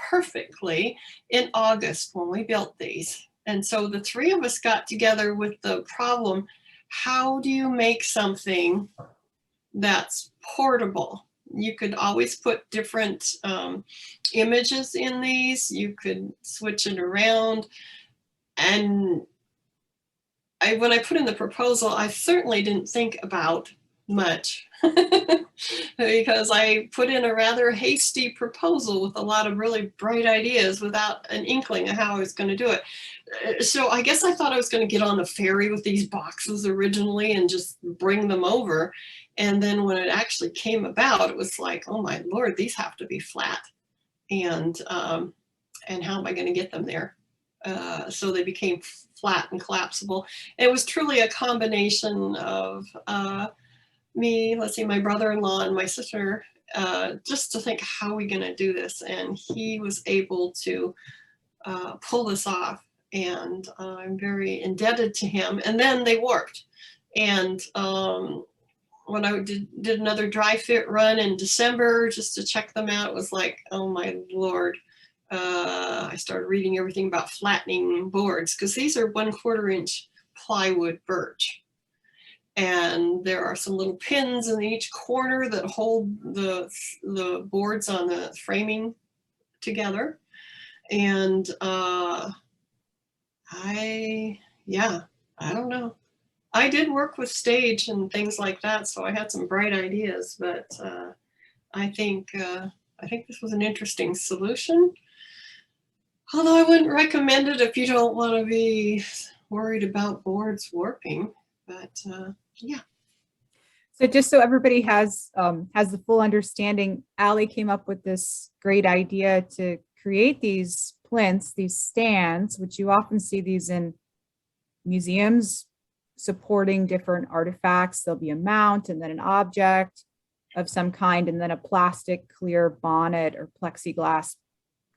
Speaker 2: perfectly in August when we built these. And so the three of us got together with the problem, how do you make something that's portable? You could always put different images in these. You could switch it around. And when I put in the proposal, I certainly didn't think about much because I put in a rather hasty proposal with a lot of really bright ideas without an inkling of how I was going to do it. So I guess I thought I was going to get on the ferry with these boxes originally and just bring them over. And then when it actually came about, it was like, oh my Lord, these have to be flat. And how am I going to get them there? So they became flat and collapsible. It was truly a combination of me, let's see, my brother-in-law and my sister, just to think, how are we going to do this? And he was able to pull this off. And I'm very indebted to him. And then they worked. And when I did another dry fit run in December just to check them out, it was like, oh my Lord. I started reading everything about flattening boards because these are 1/4 inch plywood birch. And there are some little pins in each corner that hold the boards on the framing together. And I don't know. I did work with stage and things like that, so I had some bright ideas, but I think this was an interesting solution. Although I wouldn't recommend it if you don't want to be worried about boards warping, but yeah.
Speaker 1: So just so everybody has the full understanding, Allie came up with this great idea to create these plinths, these stands, which you often see these in museums supporting different artifacts. There'll be a mount and then an object of some kind, and then a plastic clear bonnet or plexiglass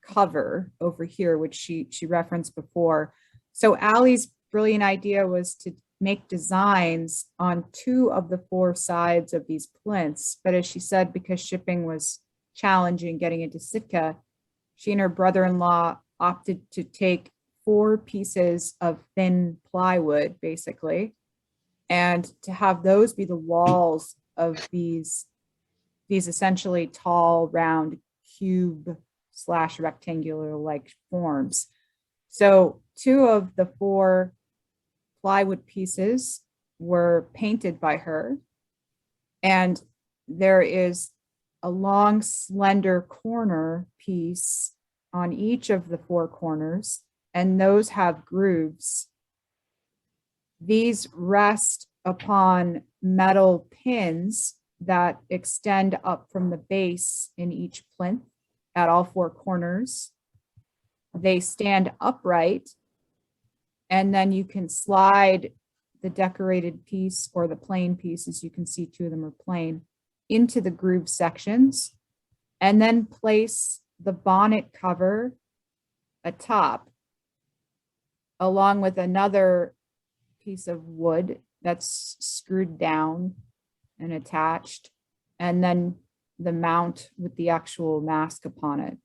Speaker 1: cover over here, which she referenced before. So Allie's brilliant idea was to make designs on 2 of the 4 sides of these plinths. But as she said, because shipping was challenging getting into Sitka, she and her brother-in-law opted to take 4 pieces of thin plywood, basically, and to have those be the walls of these essentially tall, round cube / rectangular like forms. So 2 of the 4 plywood pieces were painted by her. And there is a long, slender corner piece on each of the 4 corners, and those have grooves. These rest upon metal pins that extend up from the base in each plinth at all 4 corners. They stand upright, and then you can slide the decorated piece or the plain piece, as you can see 2 of them are plain, into the groove sections, and then place the bonnet cover atop, along with another piece of wood that's screwed down and attached, and then the mount with the actual mask upon it.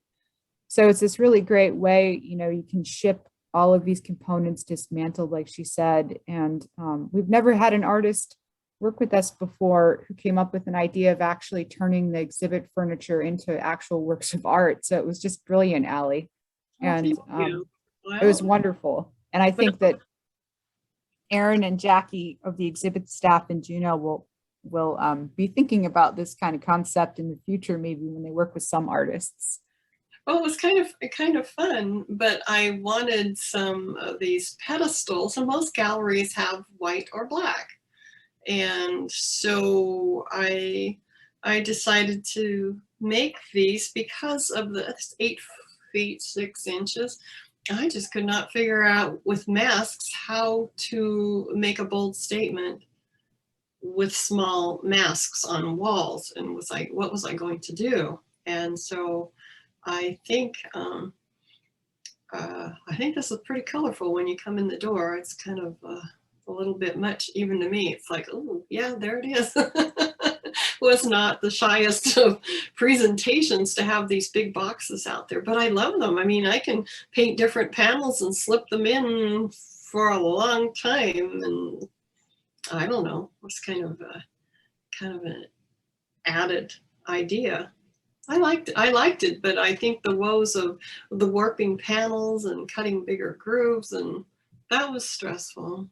Speaker 1: So it's this really great way, you can ship all of these components dismantled, like she said. And we've never had an artist work with us before who came up with an idea of actually turning the exhibit furniture into actual works of art. So it was just brilliant, Allie. And
Speaker 2: Wow.
Speaker 1: It was wonderful. And I think that Erin and Jackie of the exhibit staff in Juneau will be thinking about this kind of concept in the future, maybe when they work with some artists.
Speaker 2: Well, it was kind of fun, but I wanted some of these pedestals, and most galleries have white or black. And so I decided to make these because of the 8 feet 6 inches. I just could not figure out with masks how to make a bold statement with small masks on walls, and was like, what was I going to do? And so I think this is pretty colorful when you come in the door. It's kind of a little bit much even to me. It's like, oh yeah, there it is. was not the shyest of presentations to have these big boxes out there, but I love them. I mean, I can paint different panels and slip them in for a long time, and I don't know, it's kind of an added idea. I liked it, but I think the woes of the warping panels and cutting bigger grooves, and that was stressful.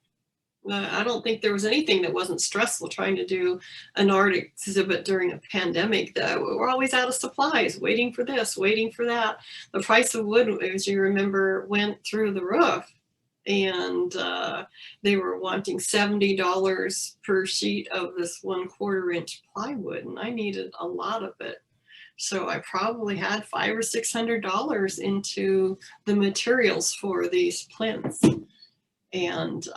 Speaker 2: I don't think there was anything that wasn't stressful trying to do an art exhibit during a pandemic. We're always out of supplies, waiting for this, waiting for that. The price of wood, as you remember, went through the roof, and they were wanting $70 per sheet of this 1/4 inch plywood, and I needed a lot of it. So I probably had $500 or $600 into the materials for these plinths. And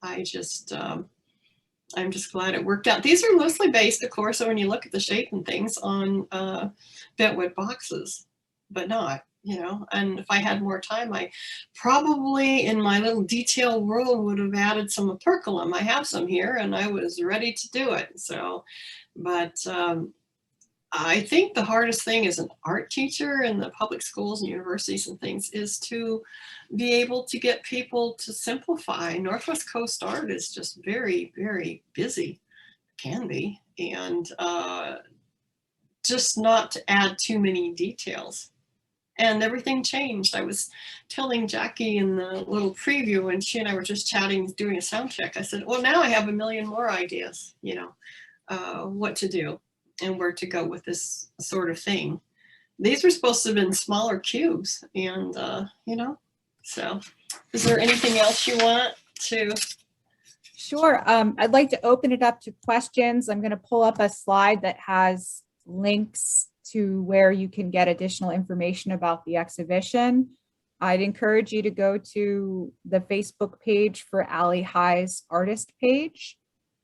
Speaker 2: I'm just glad it worked out. These are loosely based, of course, so when you look at the shape and things, on bentwood boxes, but not, you know. And if I had more time, I probably, in my little detail world, would have added some operculum. I have some here, and I was ready to do it. So, but I think the hardest thing as an art teacher in the public schools and universities and things is to be able to get people to simplify. Northwest Coast art is just very, very busy, can be, and just not to add too many details. And everything changed. I was telling Jackie in the little preview when she and I were just chatting, doing a sound check, I said, well, now I have a million more ideas, you know, what to do and where to go with this sort of thing. These were supposed to have been smaller cubes, and you know, so is there anything else you want to?
Speaker 1: Sure. I'd like to open it up to questions. I'm going to pull up a slide that has links to where you can get additional information about the exhibition. I'd encourage you to go to the Facebook page for Allie High's artist page.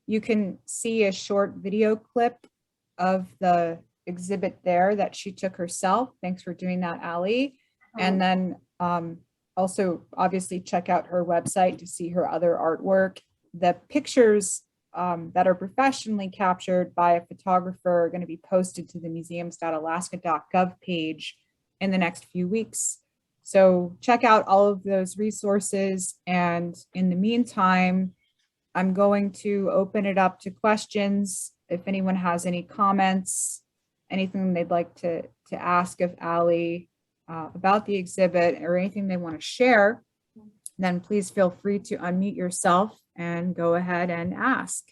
Speaker 1: You can see a short video clip of the exhibit there that she took herself. Thanks for doing that, Allie. And then also obviously check out her website to see her other artwork. The pictures that are professionally captured by a photographer are going to be posted to the museums.alaska.gov page in the next few weeks. So check out all of those resources. And in the meantime, I'm going to open it up to questions. If anyone has any comments, anything they'd like to ask of Allie about the exhibit, or anything they want to share, then please feel free to unmute yourself and go ahead and ask.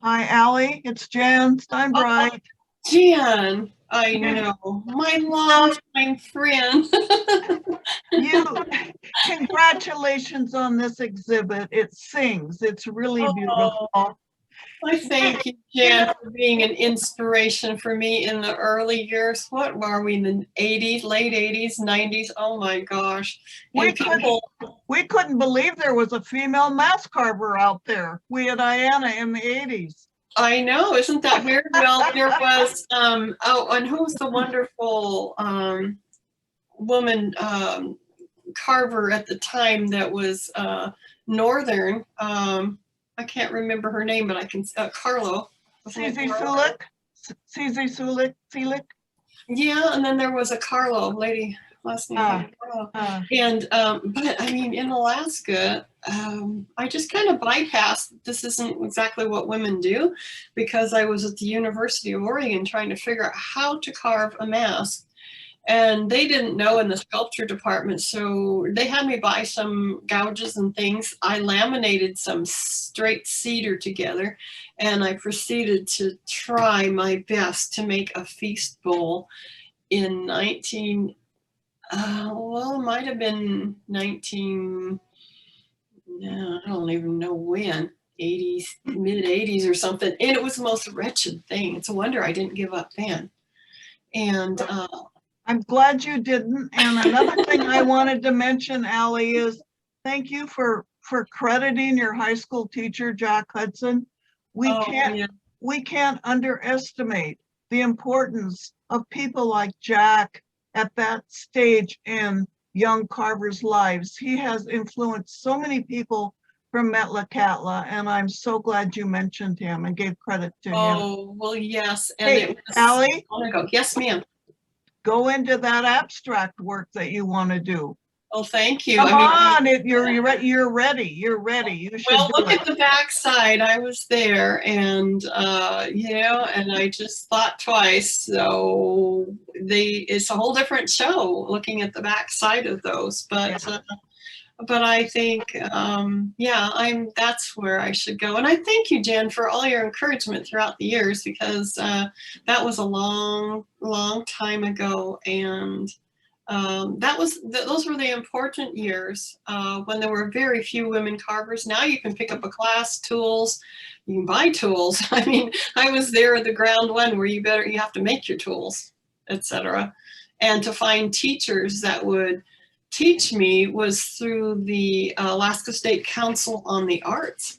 Speaker 3: Hi, Allie. It's Jan Steinbright.
Speaker 2: Jan, I know, my longtime friend.
Speaker 3: Congratulations on this exhibit. It sings. It's really beautiful.
Speaker 2: I thank you, Jan, for being an inspiration for me in the early years. What were we, in the 80s, late 80s, 90s? Oh my gosh.
Speaker 3: We couldn't believe there was a female mask carver out there. We had Diana in the 80s.
Speaker 2: I know, isn't that weird? Well, there was, oh, and who's the wonderful woman carver at the time that was Northern? I can't remember her name, but I can, Carlo.
Speaker 3: Susie Sulik.
Speaker 2: Yeah, and then there was a Carlo lady, last name. And, but I mean, in Alaska, I just kind of bypassed, this isn't exactly what women do, because I was at the University of Oregon trying to figure out how to carve a mask. And they didn't know in the sculpture department, so they had me buy some gouges and things. I laminated some straight cedar together, and I proceeded to try my best to make a feast bowl in well, it might have been I don't even know when, 80s, mid 80s or something. And it was the most wretched thing. It's a wonder I didn't give up then. And
Speaker 3: I'm glad you didn't. And another thing I wanted to mention, Allie, is thank you for crediting your high school teacher, Jack Hudson. We can't underestimate the importance of people like Jack at that stage in young carvers' lives. He has influenced so many people from Metlakatla, and I'm so glad you mentioned him and gave credit to him.
Speaker 2: Oh, well, yes. And
Speaker 3: Hey,
Speaker 2: it was,
Speaker 3: Allie,
Speaker 2: I want to go. Yes, ma'am.
Speaker 3: go into that abstract work that you want to do.
Speaker 2: Oh, thank you.
Speaker 3: Come
Speaker 2: I mean,
Speaker 3: on, you're ready. You're ready. You should
Speaker 2: well,
Speaker 3: do
Speaker 2: look
Speaker 3: it.
Speaker 2: at the backside. I was there, and you know, and I just thought twice. So it's a whole different show looking at the backside of those. But I think, yeah, that's where I should go. And I thank you, Jen, for all your encouragement throughout the years, because that was a long, long time ago, and those were the important years when there were very few women carvers. Now you can pick up a class, tools, you can buy tools. I mean, I was there at the ground one where you have to make your tools, etc. And to find teachers that would teach me was through the Alaska State Council on the Arts.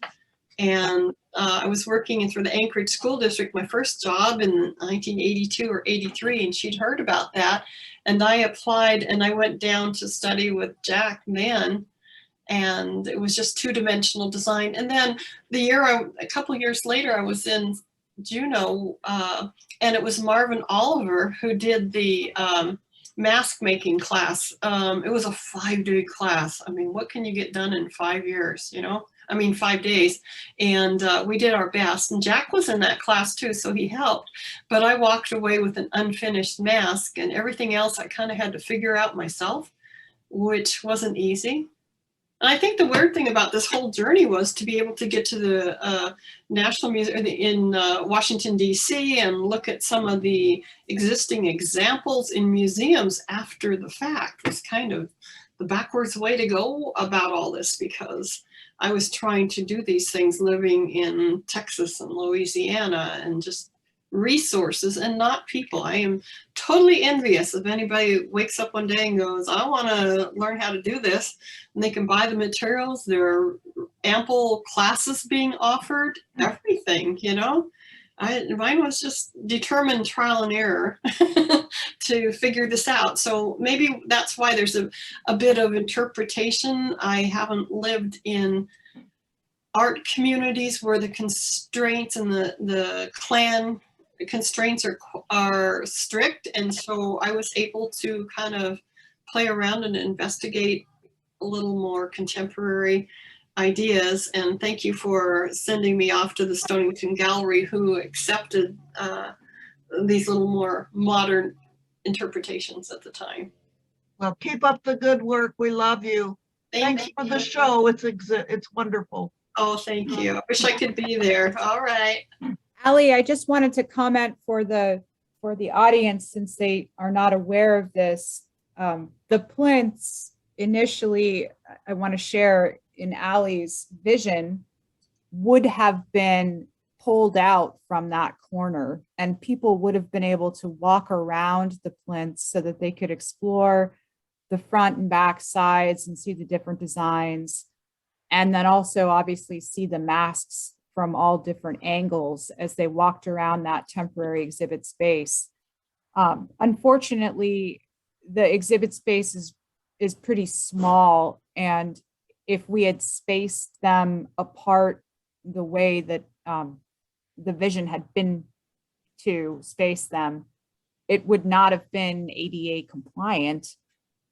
Speaker 2: And I was working through the Anchorage School District, my first job in 1982 or 83, and she'd heard about that. And I applied, and I went down to study with Jack Mann, and it was just two-dimensional design. And then a couple years later, I was in Juneau, and it was Marvin Oliver who did the mask making class. It was a 5-day class. I mean, what can you get done in 5 years, you know? I mean, 5 days. And we did our best. And Jack was in that class too, so he helped. But I walked away with an unfinished mask, and everything else I kind of had to figure out myself, which wasn't easy. And I think the weird thing about this whole journey was to be able to get to the National Museum in Washington, D.C. and look at some of the existing examples in museums after the fact was kind of the backwards way to go about all this, because I was trying to do these things living in Texas and Louisiana, and just resources and not people. I am totally envious if anybody wakes up one day and goes, I want to learn how to do this, and they can buy the materials. There are ample classes being offered, everything, you know. Mine was just determined trial and error to figure this out. So maybe that's why there's a bit of interpretation. I haven't lived in art communities where the constraints and the clan constraints are strict, and so I was able to kind of play around and investigate a little more contemporary ideas. And thank you for sending me off to the Stonington Gallery, who accepted these little more modern interpretations at the time.
Speaker 3: Well, keep up the good work. We love you. Thanks for the show. It's wonderful.
Speaker 2: Oh, thank you. I wish I could be there. All right.
Speaker 1: Allie, I just wanted to comment for the audience, since they are not aware of this. The plinths initially, I want to share, in Allie's vision, would have been pulled out from that corner, and people would have been able to walk around the plinths so that they could explore the front and back sides and see the different designs. And then also obviously see the masks from all different angles as they walked around that temporary exhibit space. Unfortunately, the exhibit space is pretty small, and if we had spaced them apart the way that the vision had been to space them, it would not have been ADA compliant.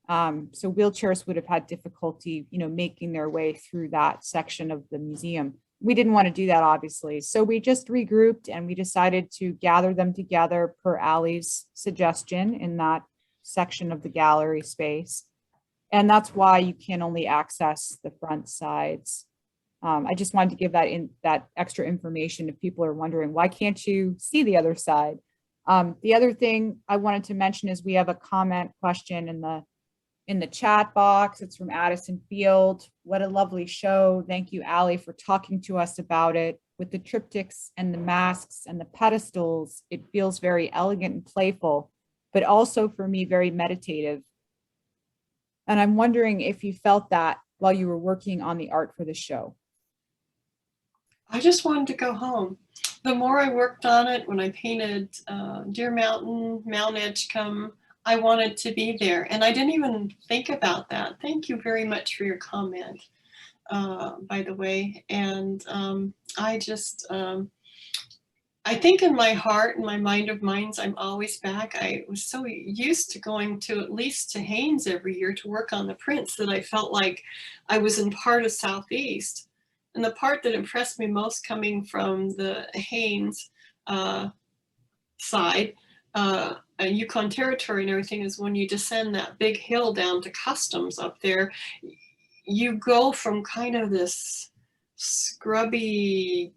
Speaker 1: So wheelchairs would have had difficulty, making their way through that section of the museum. We didn't want to do that, obviously. So we just regrouped, and we decided to gather them together per Allie's suggestion in that section of the gallery space. And that's why you can only access the front sides. I just wanted to give that extra information if people are wondering, why can't you see the other side? The other thing I wanted to mention is we have a comment question in the chat box. It's from Addison Field. What a lovely show. Thank you, Allie, for talking to us about it. With the triptychs and the masks and the pedestals, it feels very elegant and playful, but also for me, very meditative. And I'm wondering if you felt that while you were working on the art for the show.
Speaker 2: I just wanted to go home. The more I worked on it, when I painted Deer Mountain, Mount Edgecombe, I wanted to be there, and I didn't even think about that. Thank you very much for your comment. by the way. And I think in my heart and my mind of minds, I'm always back. I was so used to going to at least to Haynes every year to work on the prints that I felt like I was in part of Southeast. And the part that impressed me most coming from the Haynes side, Yukon Territory and everything, is when you descend that big hill down to Customs up there, you go from kind of this scrubby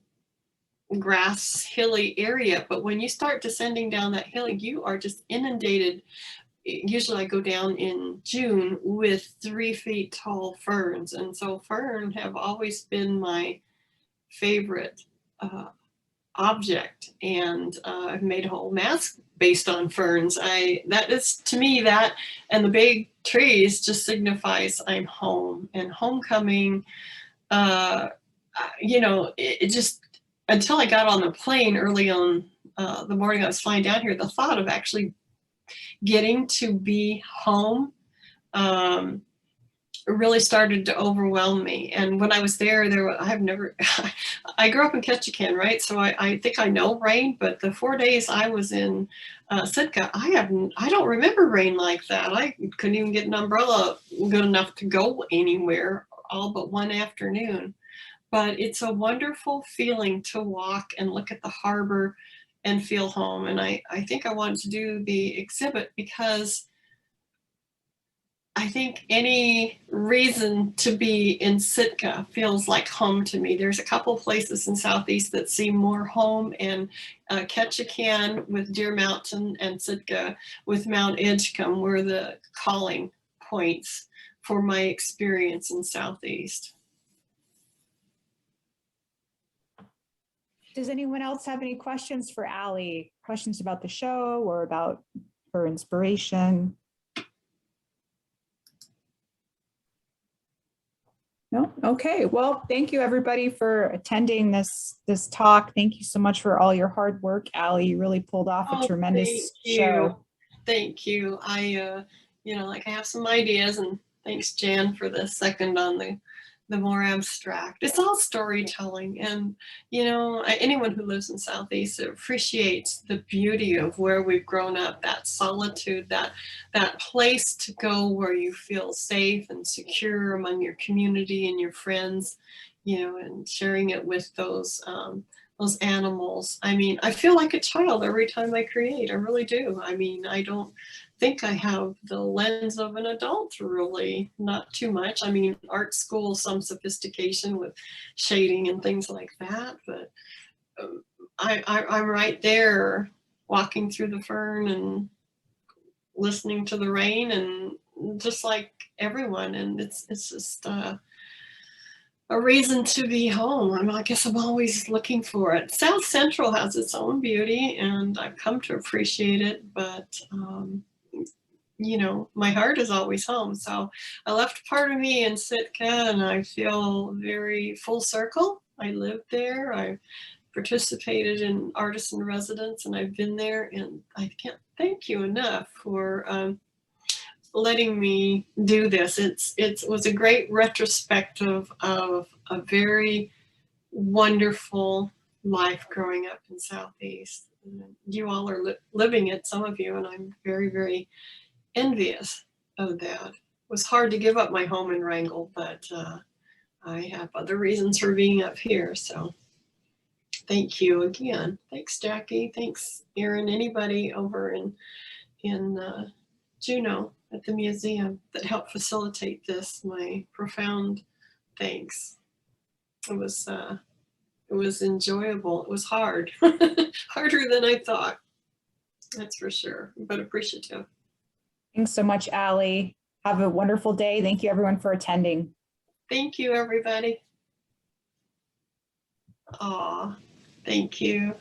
Speaker 2: grass hilly area, but when you start descending down that hill, you are just inundated. Usually I go down in June with 3 feet tall ferns, and so fern have always been my favorite object, and I've made a whole mask based on ferns. That is, to me, that and the big trees just signifies I'm home and homecoming. You know, it just, until I got on the plane early on the morning I was flying down here, the thought of actually getting to be home really started to overwhelm me. And when I was there, I grew up in Ketchikan, right? So I think I know rain, but the 4 days I was in Sitka, I don't remember rain like that. I couldn't even get an umbrella good enough to go anywhere, all but one afternoon. But it's a wonderful feeling to walk and look at the harbor and feel home. And I think I wanted to do the exhibit because I think any reason to be in Sitka feels like home to me. There's a couple places in Southeast that seem more home, and Ketchikan with Deer Mountain and Sitka with Mount Edgecombe were the calling points for my experience in Southeast.
Speaker 1: Does anyone else have any questions for Allie? Questions about the show or about her inspiration? No? Okay. Well, thank you everybody for attending this talk. Thank you so much for all your hard work, Allie. You really pulled off a tremendous show.
Speaker 2: Thank you. I have some ideas, and thanks, Jan, for the second on the more abstract. It's all storytelling, and anyone who lives in Southeast appreciates the beauty of where we've grown up, that solitude, that place to go where you feel safe and secure among your community and your friends, and sharing it with those animals. I mean, I feel like a child every time I create. I really do. I mean, I don't think I have the lens of an adult, really, not too much. I mean, art school, some sophistication with shading and things like that, but I'm right there walking through the fern and listening to the rain, and just like everyone, and it's just a reason to be home. I guess I'm always looking for it. South Central has its own beauty, and I've come to appreciate it, but my heart is always home. So I left part of me in Sitka, and I feel very full circle. I lived there. I participated in Artists in Residence, and I've been there, and I can't thank you enough for letting me do this. It was a great retrospective of a very wonderful life growing up in Southeast. You all are living it, some of you, and I'm very, very envious of that. It was hard to give up my home in Wrangell, but I have other reasons for being up here. So thank you again. Thanks, Jackie. Thanks, Erin. Anybody over in Juneau at the museum that helped facilitate this, my profound thanks. It was enjoyable. It was hard, harder than I thought. That's for sure, but appreciative.
Speaker 1: Thanks so much, Allie. Have a wonderful day. Thank you everyone for attending.
Speaker 2: Thank you, everybody. Aw, thank you.